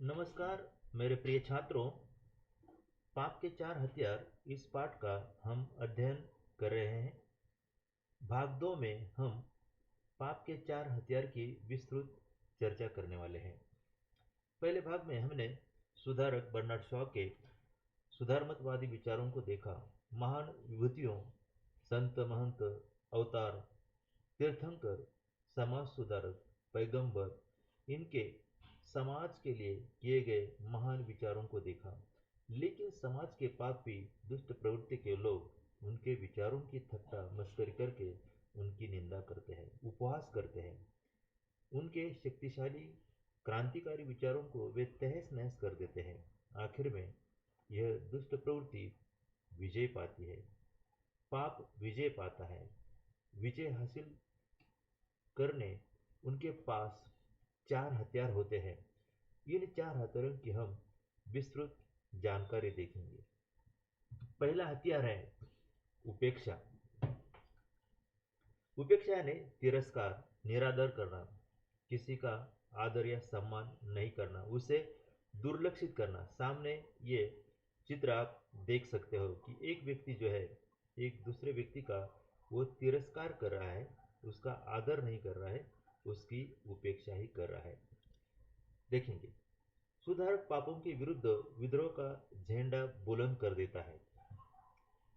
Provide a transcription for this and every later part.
नमस्कार मेरे प्रिय छात्रों। पाप के चार हथियार इस पाठ का हम अध्ययन कर रहे हैं। भाग दो में हम पाप के चार हथियार की विस्तृत चर्चा करने वाले हैं। पहले भाग में हमने सुधारक बर्नार्ड शॉ के सुधारमतवादी विचारों को देखा। महान विभूतियों, संत महंत, अवतार, तीर्थंकर, समाज सुधारक, पैगंबर, इनके समाज के लिए किए गए महान विचारों को देखा। लेकिन समाज के पापी दुष्ट प्रवृत्ति के लोग उनके विचारों की ठट्टा मस्करी करके उनकी निंदा करते हैं, उपहास करते हैं। उनके शक्तिशाली क्रांतिकारी विचारों को वे तहस नहस कर देते हैं। आखिर में यह दुष्ट प्रवृत्ति विजय पाती है, पाप विजय पाता है। विजय हासिल करने उनके पास चार हथियार होते हैं। इन चार हथियारों की हम विस्तृत जानकारी देखेंगे। पहला हथियार है उपेक्षा। उपेक्षा यानी तिरस्कार, निरादर करना, किसी का आदर या सम्मान नहीं करना, उसे दुर्लक्षित करना। सामने ये चित्र आप देख सकते हो कि एक व्यक्ति जो है एक दूसरे व्यक्ति का वो तिरस्कार कर रहा है, उसका आदर नहीं कर रहा है, उसकी उपेक्षा ही कर रहा है। देखेंगे, सुधारक पापों के विरुद्ध विद्रोह का झंडा बुलंद कर देता है।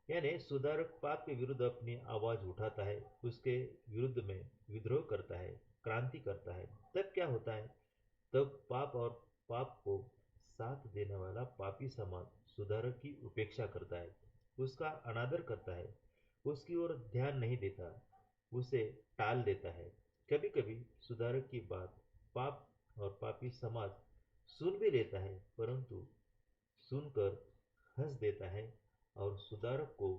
यानी सुधारक पाप के विरुद्ध अपनी आवाज उठाता है, उसके विरुद्ध में विद्रोह करता है, क्रांति करता है। तब क्या होता है? तब पाप और पाप को साथ देने वाला पापी समाज सुधारक की उपेक्षा करता है, उसका अनादर करता है, उसकी ओर ध्यान नहीं देता, उसे टाल देता है। कभी कभी सुधारक की बात पाप और पापी समाज सुन भी लेता है, परंतु सुनकर हंस देता है और सुधारक को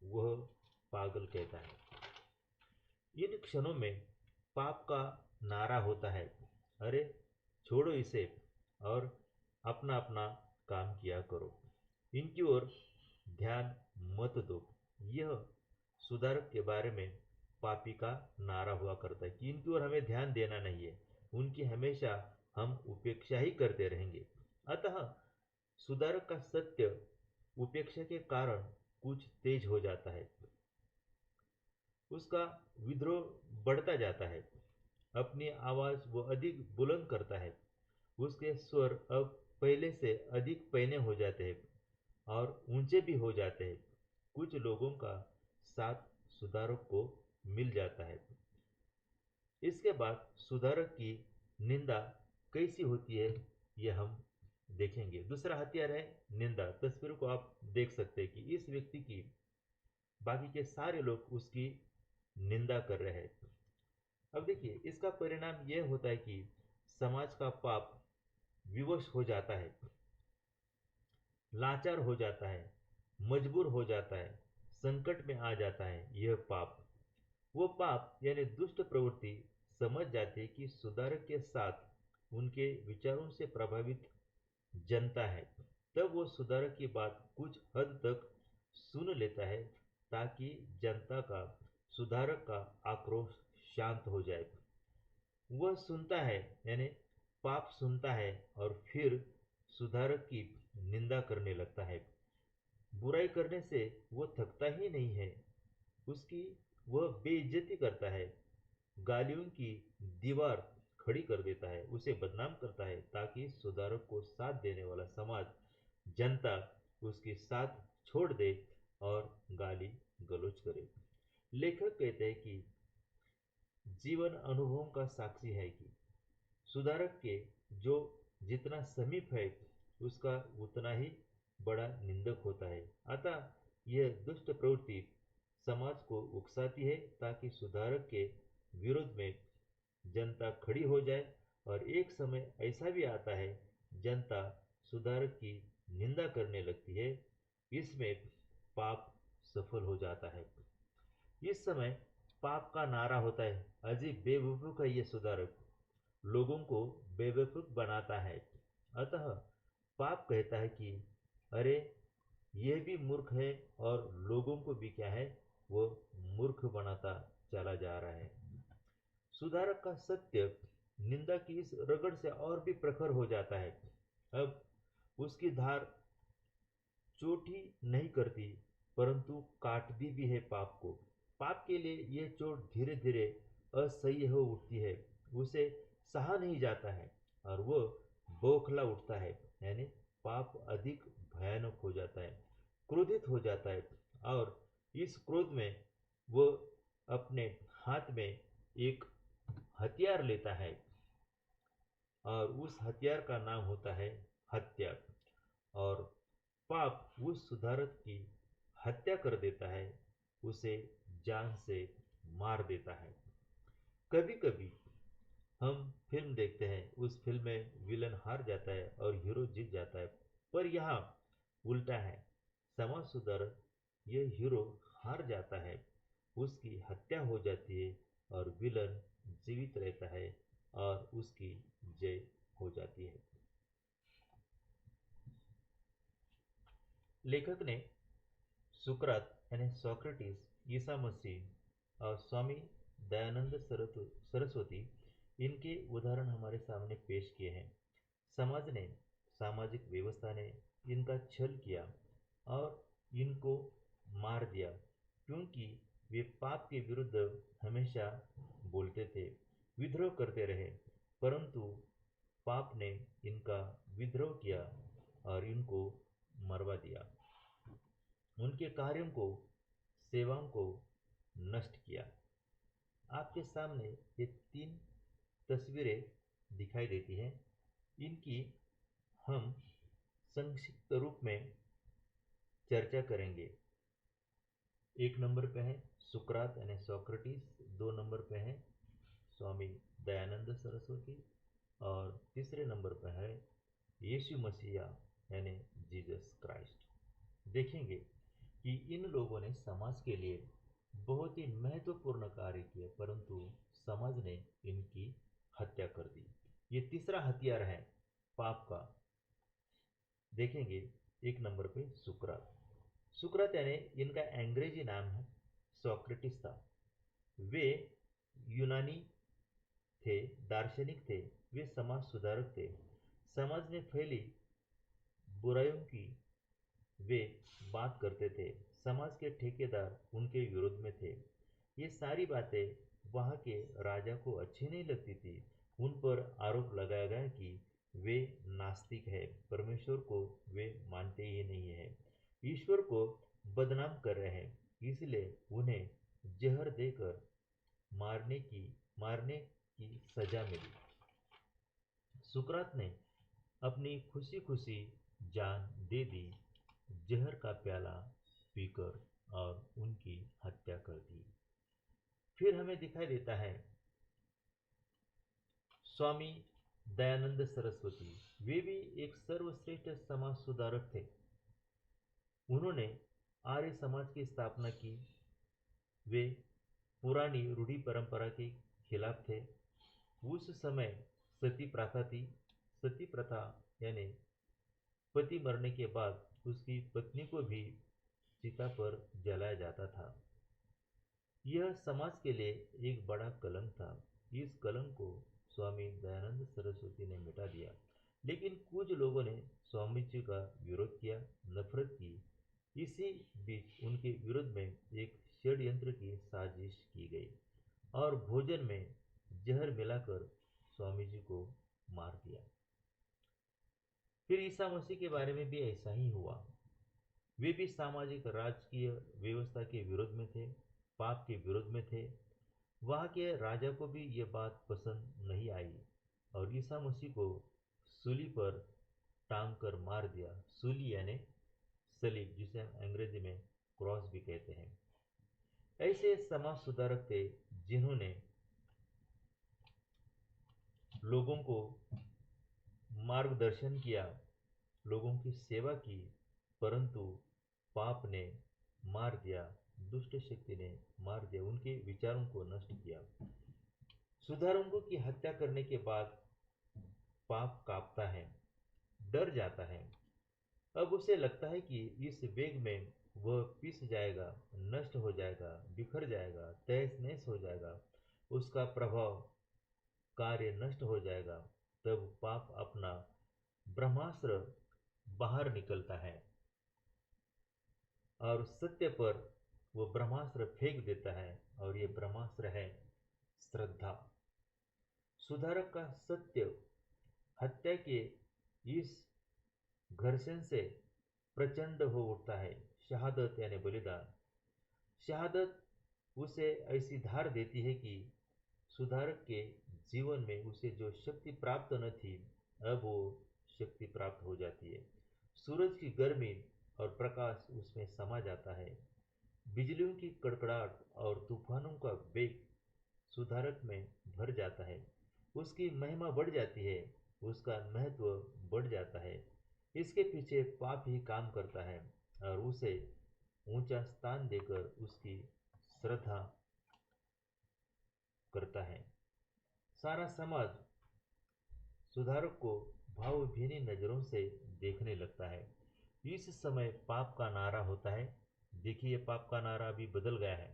वह पागल कहता है। इन क्षणों में पाप का नारा होता है, अरे छोड़ो इसे और अपना अपना काम किया करो, इनकी ओर ध्यान मत दो। यह सुधारक के बारे में पापी का नारा हुआ करता है कि इनकी ओर हमें ध्यान देना नहीं है, उनकी हमेशा हम उपेक्षा ही करते रहेंगे। अतः सुधारक का सत्य उपेक्षा के कारण कुछ तेज हो जाता है, उसका विद्रोह बढ़ता जाता है, अपनी आवाज वो अधिक बुलंद करता है, उसके स्वर अब पहले से अधिक पैने हो जाते हैं और ऊंचे भी हो जाते हैं। कुछ लोगों का साथ सुधारक को मिल जाता है। इसके बाद सुधारक की निंदा कैसी होती है यह हम देखेंगे। दूसरा हथियार है निंदा। तस्वीरों को आप देख सकते हैं कि इस व्यक्ति की बाकी के सारे लोग उसकी निंदा कर रहे हैं। अब देखिए, इसका परिणाम यह होता है कि समाज का पाप विवश हो जाता है, लाचार हो जाता है, मजबूर हो जाता है, संकट में आ जाता है। यह पाप, वो पाप यानी दुष्ट प्रवृत्ति समझ जाती है कि सुधारक के साथ उनके विचारों से प्रभावित जनता है। तब वो सुधारक की बात कुछ हद तक सुन लेता है ताकि जनता का सुधारक का आक्रोश शांत हो जाए। वह सुनता है, यानी पाप सुनता है और फिर सुधारक की निंदा करने लगता है। बुराई करने से वो थकता ही नहीं है, उसकी वह बेइज्जती करता है, गालियों की दीवार खड़ी कर देता है, उसे बदनाम करता है ताकि सुधारक को साथ देने वाला समाज, जनता उसके साथ छोड़ दे और गाली गलौज करे। लेखक कहते हैं कि जीवन अनुभवों का साक्षी है कि सुधारक के जो जितना समीप है उसका उतना ही बड़ा निंदक होता है। अतः यह दुष्ट प्रवृत्ति समाज को उकसाती है ताकि सुधारक के विरोध में जनता खड़ी हो जाए, और एक समय ऐसा भी आता है जनता सुधारक की निंदा करने लगती है। इसमें पाप सफल हो जाता है। इस समय पाप का नारा होता है, अजीब बेवकूफ है ये सुधारक, लोगों को बेवकूफ बनाता है। अतः पाप कहता है कि अरे यह भी मूर्ख है और लोगों को भी क्या है, वो मूर्ख बनाता चला जा रहा है। सुधारक का सत्य निंदा की इस रगड़ से और भी प्रखर हो जाता है। अब उसकी धार चोट ही नहीं करती, परंतु काटती भी है पाप को। पाप के लिए यह चोट धीरे धीरे असह्य हो उठती है, उसे सहा नहीं जाता है और वह बौखला उठता है, यानी पाप अधिक भयानक हो जाता है, क्रोधित हो जाता है। और इस क्रोध में वह अपने हाथ में एक हथियार लेता है और उस हथियार का नाम होता है हत्या। और पाप उस सुधारक की हत्या कर देता है, उसे जान से मार देता है। कभी कभी हम फिल्म देखते हैं, उस फिल्म में विलन हार जाता है और हीरो जीत जाता है, पर यहाँ उल्टा है। समाज सुधारक, यह हीरो हार जाता है, उसकी हत्या हो जाती है और विलन जीवित रहता है और उसकी जय हो जाती है। लेखक ने सुकरात यानी सोक्रेटिस, ईसा मसीह और स्वामी दयानंद सरस्वती, इनके उदाहरण हमारे सामने पेश किए हैं। समाज ने, सामाजिक व्यवस्था ने इनका छल किया और इनको मार दिया, क्योंकि वे पाप के विरुद्ध हमेशा बोलते थे, विद्रोह करते रहे। परंतु पाप ने इनका विद्रोह किया और इनको मरवा दिया, उनके कार्यों को, सेवाओं को नष्ट किया। आपके सामने ये तीन तस्वीरें दिखाई देती हैं, इनकी हम संक्षिप्त रूप में चर्चा करेंगे। एक नंबर पे है सुकरात यानी सोक्रेटिस, दो नंबर पे है स्वामी दयानंद सरस्वती और तीसरे नंबर पे है यीशु मसीहा यानी जीसस क्राइस्ट। देखेंगे कि इन लोगों ने समाज के लिए बहुत ही महत्वपूर्ण कार्य किए, परंतु समाज ने इनकी हत्या कर दी। ये तीसरा हथियार है पाप का। देखेंगे एक नंबर पे सुकरात। सुकरात यानी इनका अंग्रेजी नाम है सोक्रेटिस था। वे यूनानी थे, दार्शनिक थे, वे समाज सुधारक थे। समाज में फैली बुराइयों की वे बात करते थे। समाज के ठेकेदार उनके विरोध में थे। ये सारी बातें वहाँ के राजा को अच्छी नहीं लगती थी। उन पर आरोप लगाया गया कि वे नास्तिक है, परमेश्वर को वे मानते ही नहीं है, ईश्वर को बदनाम कर रहे हैं, इसलिए उन्हें जहर देकर मारने की मारने की सजा मिली। सुकरात ने अपनी खुशी खुशी जान दे दी, जहर का प्याला पीकर, और उनकी हत्या कर दी। फिर हमें दिखाई देता है स्वामी दयानंद सरस्वती। वे भी एक सर्वश्रेष्ठ समाज सुधारक थे। उन्होंने आर्य समाज की स्थापना की। वे पुरानी रूढ़ी परंपरा के खिलाफ थे। उस समय सती प्रथा थी। सती प्रथा यानी पति मरने के बाद उसकी पत्नी को भी चिता पर जलाया जाता था। यह समाज के लिए एक बड़ा कलंक था। इस कलंक को स्वामी दयानंद सरस्वती ने मिटा दिया। लेकिन कुछ लोगों ने स्वामी जी का विरोध किया, नफरत की। इसी बीच उनके विरोध में एक षड्यंत्र की साजिश की गई और भोजन में जहर मिलाकर स्वामी जी को मार दिया। फिर ईसा मसीह के बारे में भी ऐसा ही हुआ। वे भी सामाजिक राजकीय व्यवस्था के विरोध में थे, पाप के विरोध में थे। वहाँ के राजा को भी ये बात पसंद नहीं आई और ईसा मसीह को सूली पर टांग कर मार दिया। सूली यानी सलीब, जिसे हम अंग्रेजी में क्रॉस भी कहते हैं। ऐसे समाज सुधारक थे जिन्होंने लोगों को मार्गदर्शन किया, लोगों की सेवा की, परंतु पाप ने मार दिया, दुष्ट शक्ति ने मार दिया, उनके विचारों को नष्ट किया। सुधारकों की हत्या करने के बाद पाप कांपता है, डर जाता है। अब उसे लगता है कि इस वेग में वह पिस जाएगा, नष्ट हो जाएगा, बिखर जाएगा, तहस नहस हो जाएगा, उसका प्रभाव कार्य नष्ट हो जाएगा। तब पाप अपना ब्रह्मास्त्र बाहर निकलता है और सत्य पर वो ब्रह्मास्त्र फेंक देता है, और ये ब्रह्मास्त्र है श्रद्धा। सुधारक का सत्य हत्या के इस घर्षण से प्रचंड हो उठता है। शहादत यानी बलिदान। शहादत उसे ऐसी धार देती है कि सुधारक के जीवन में उसे जो शक्ति प्राप्त न थी, अब वो शक्ति प्राप्त हो जाती है। सूरज की गर्मी और प्रकाश उसमें समा जाता है। बिजलियों की कड़कड़ाहट और तूफानों का वेग सुधारक में भर जाता है। उसकी महिमा बढ़ जाती है, उसका महत्व बढ़ जाता है। इसके पीछे पाप ही काम करता है और उसे ऊंचा स्थान देकर उसकी श्रद्धा करता है। सारा समाज सुधारक को भावभीनी नजरों से देखने लगता है। इस समय पाप का नारा होता है। देखिए, पाप का नारा अभी बदल गया है।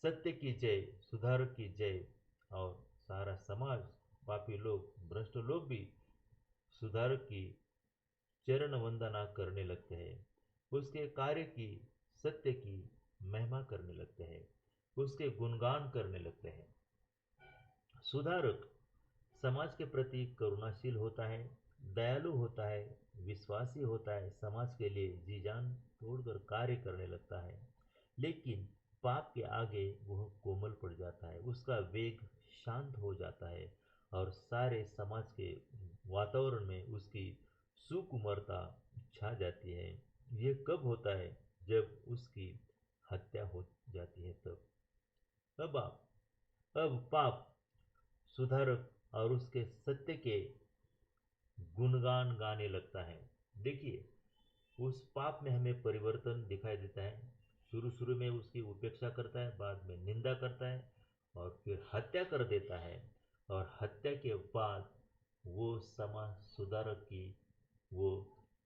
सत्य की जय, सुधारक की जय। और सारा समाज, पापी लोग, भ्रष्ट लोग भी सुधारक की चरण वंदना करने लगते हैं। उसके कार्य की, सत्य की महिमा करने लगते हैं, उसके गुणगान करने लगते हैं। सुधारक समाज के प्रति करुणाशील होता है, दयालु होता है, विश्वासी होता है, समाज के लिए जी जान तोड़कर कार्य करने लगता है। लेकिन पाप के आगे वह कोमल पड़ जाता है, उसका वेग शांत हो जाता है और सारे समाज के वातावरण में उसकी सुकुमारता छा जाती है। यह कब होता है? जब उसकी हत्या हो जाती है तब। अब पाप सुधारक और उसके सत्य के गुणगान गाने लगता है। देखिए, उस पाप में हमें परिवर्तन दिखाई देता है। शुरू शुरू में उसकी उपेक्षा करता है, बाद में निंदा करता है और फिर हत्या कर देता है। और हत्या के बाद वो समाज सुधारक की वो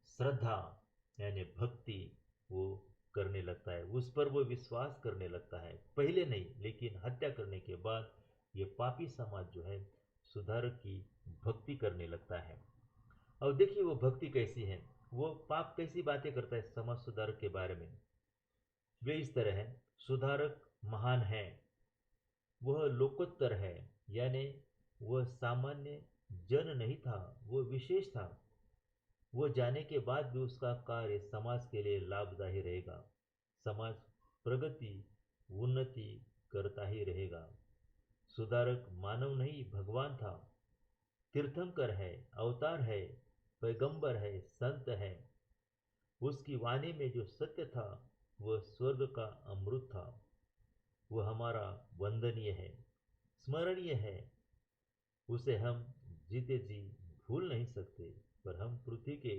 श्रद्धा यानी भक्ति वो करने लगता है, उस पर वो विश्वास करने लगता है। पहले नहीं, लेकिन हत्या करने के बाद ये पापी समाज जो है सुधारक की भक्ति करने लगता है। और देखिए वो भक्ति कैसी है, वो पाप कैसी बातें करता है समाज सुधारक के बारे में। वे इस तरह है, सुधारक महान है, वह लोकोत्तर है, यानी वह सामान्य जन नहीं था, वो विशेष था। वो जाने के बाद भी उसका कार्य समाज के लिए लाभदायी रहेगा। समाज प्रगति, उन्नति करता ही रहेगा। सुधारक मानव नहीं, भगवान था। तीर्थंकर है, अवतार है, पैगंबर है, संत है। उसकी वाणी में जो सत्य था वह स्वर्ग का अमृत था। वह हमारा वंदनीय है, स्मरणीय है। उसे हम जीते जी भूल नहीं सकते। पर हम पृथ्वी के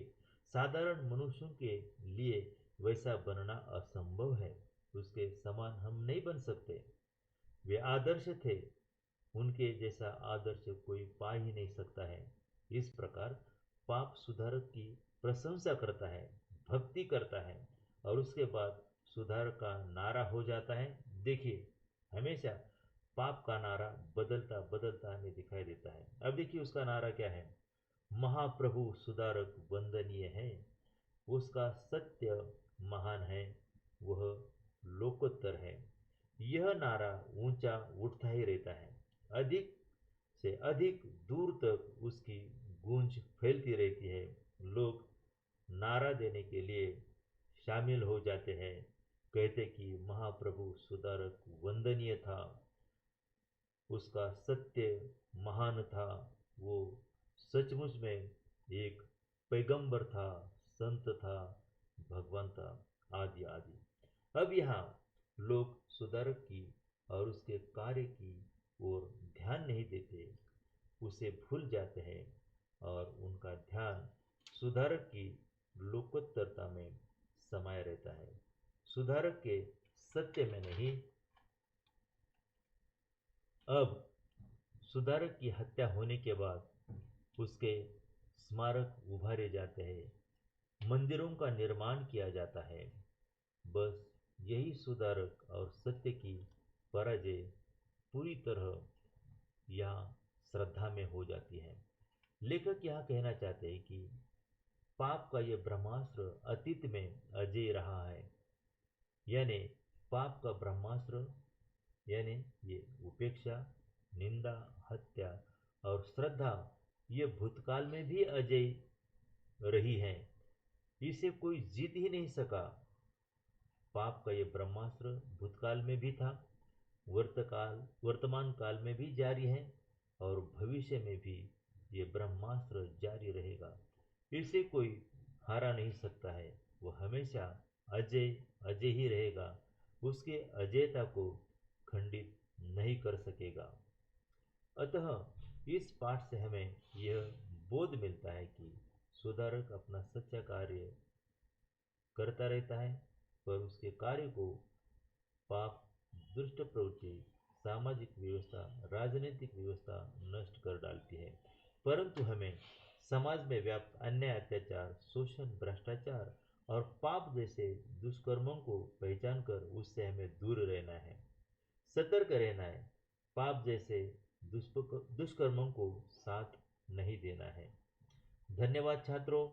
साधारण मनुष्यों के लिए वैसा बनना असंभव है। उसके समान हम नहीं बन सकते। वे आदर्श थे, उनके जैसा आदर्श कोई पा ही नहीं सकता है। इस प्रकार पाप सुधारक की प्रशंसा करता है, भक्ति करता है और उसके बाद सुधार का नारा हो जाता है। देखिए, हमेशा पाप का नारा बदलता बदलता हमें दिखाई देता है। अब देखिए उसका नारा क्या है। महाप्रभु सुधारक वंदनीय है, उसका सत्य महान है, वह लोकोत्तर है। यह नारा ऊंचा उठता ही रहता है। अधिक से अधिक दूर तक उसकी गूंज फैलती रहती है। लोग नारा देने के लिए शामिल हो जाते हैं, कहते कि महाप्रभु सुधारक वंदनीय था, उसका सत्य महान था, वो सचमुच में एक पैगंबर था, संत था, भगवान था, आदि आदि। अब यहाँ लोग सुधारक की और उसके कार्य की ओर ध्यान नहीं देते, उसे भूल जाते हैं और उनका ध्यान सुधारक की लोकोत्तरता में समाया रहता है, सुधारक के सत्य में नहीं। अब सुधारक की हत्या होने के बाद उसके स्मारक उभारे जाते हैं, मंदिरों का निर्माण किया जाता है। बस यही सुधारक और सत्य की पराजय पूरी तरह यहाँ श्रद्धा में हो जाती है। लेखक यहाँ कहना चाहते हैं कि पाप का ये ब्रह्मास्त्र अतीत में अजय रहा है। यानी पाप का ब्रह्मास्त्र यानी ये उपेक्षा, निंदा, हत्या और श्रद्धा ये भूतकाल में भी अजय रही है। इसे कोई जीत ही नहीं सका। पाप का ये ब्रह्मास्त्र भूतकाल में भी था, वर्तमान काल में भी जारी है और भविष्य में भी ये ब्रह्मास्त्र जारी रहेगा। इसे कोई हारा नहीं सकता है। वो हमेशा अजय अजय ही रहेगा। उसके अजयता को खंडित नहीं कर सकेगा। अतः इस पाठ से हमें यह बोध मिलता है कि सुधारक अपना सच्चा कार्य करता रहता है, पर उसके कार्य को पाप, दुष्ट प्रवृत्ति, सामाजिक व्यवस्था, राजनीतिक व्यवस्था नष्ट कर डालती है। परंतु हमें समाज में व्याप्त अन्याय, अत्याचार, शोषण, भ्रष्टाचार और पाप जैसे दुष्कर्मों को पहचान कर उससे हमें दूर रहना है, सतर्क रहना है। पाप जैसे दुष्कर्मों को साथ नहीं देना है। धन्यवाद छात्रों।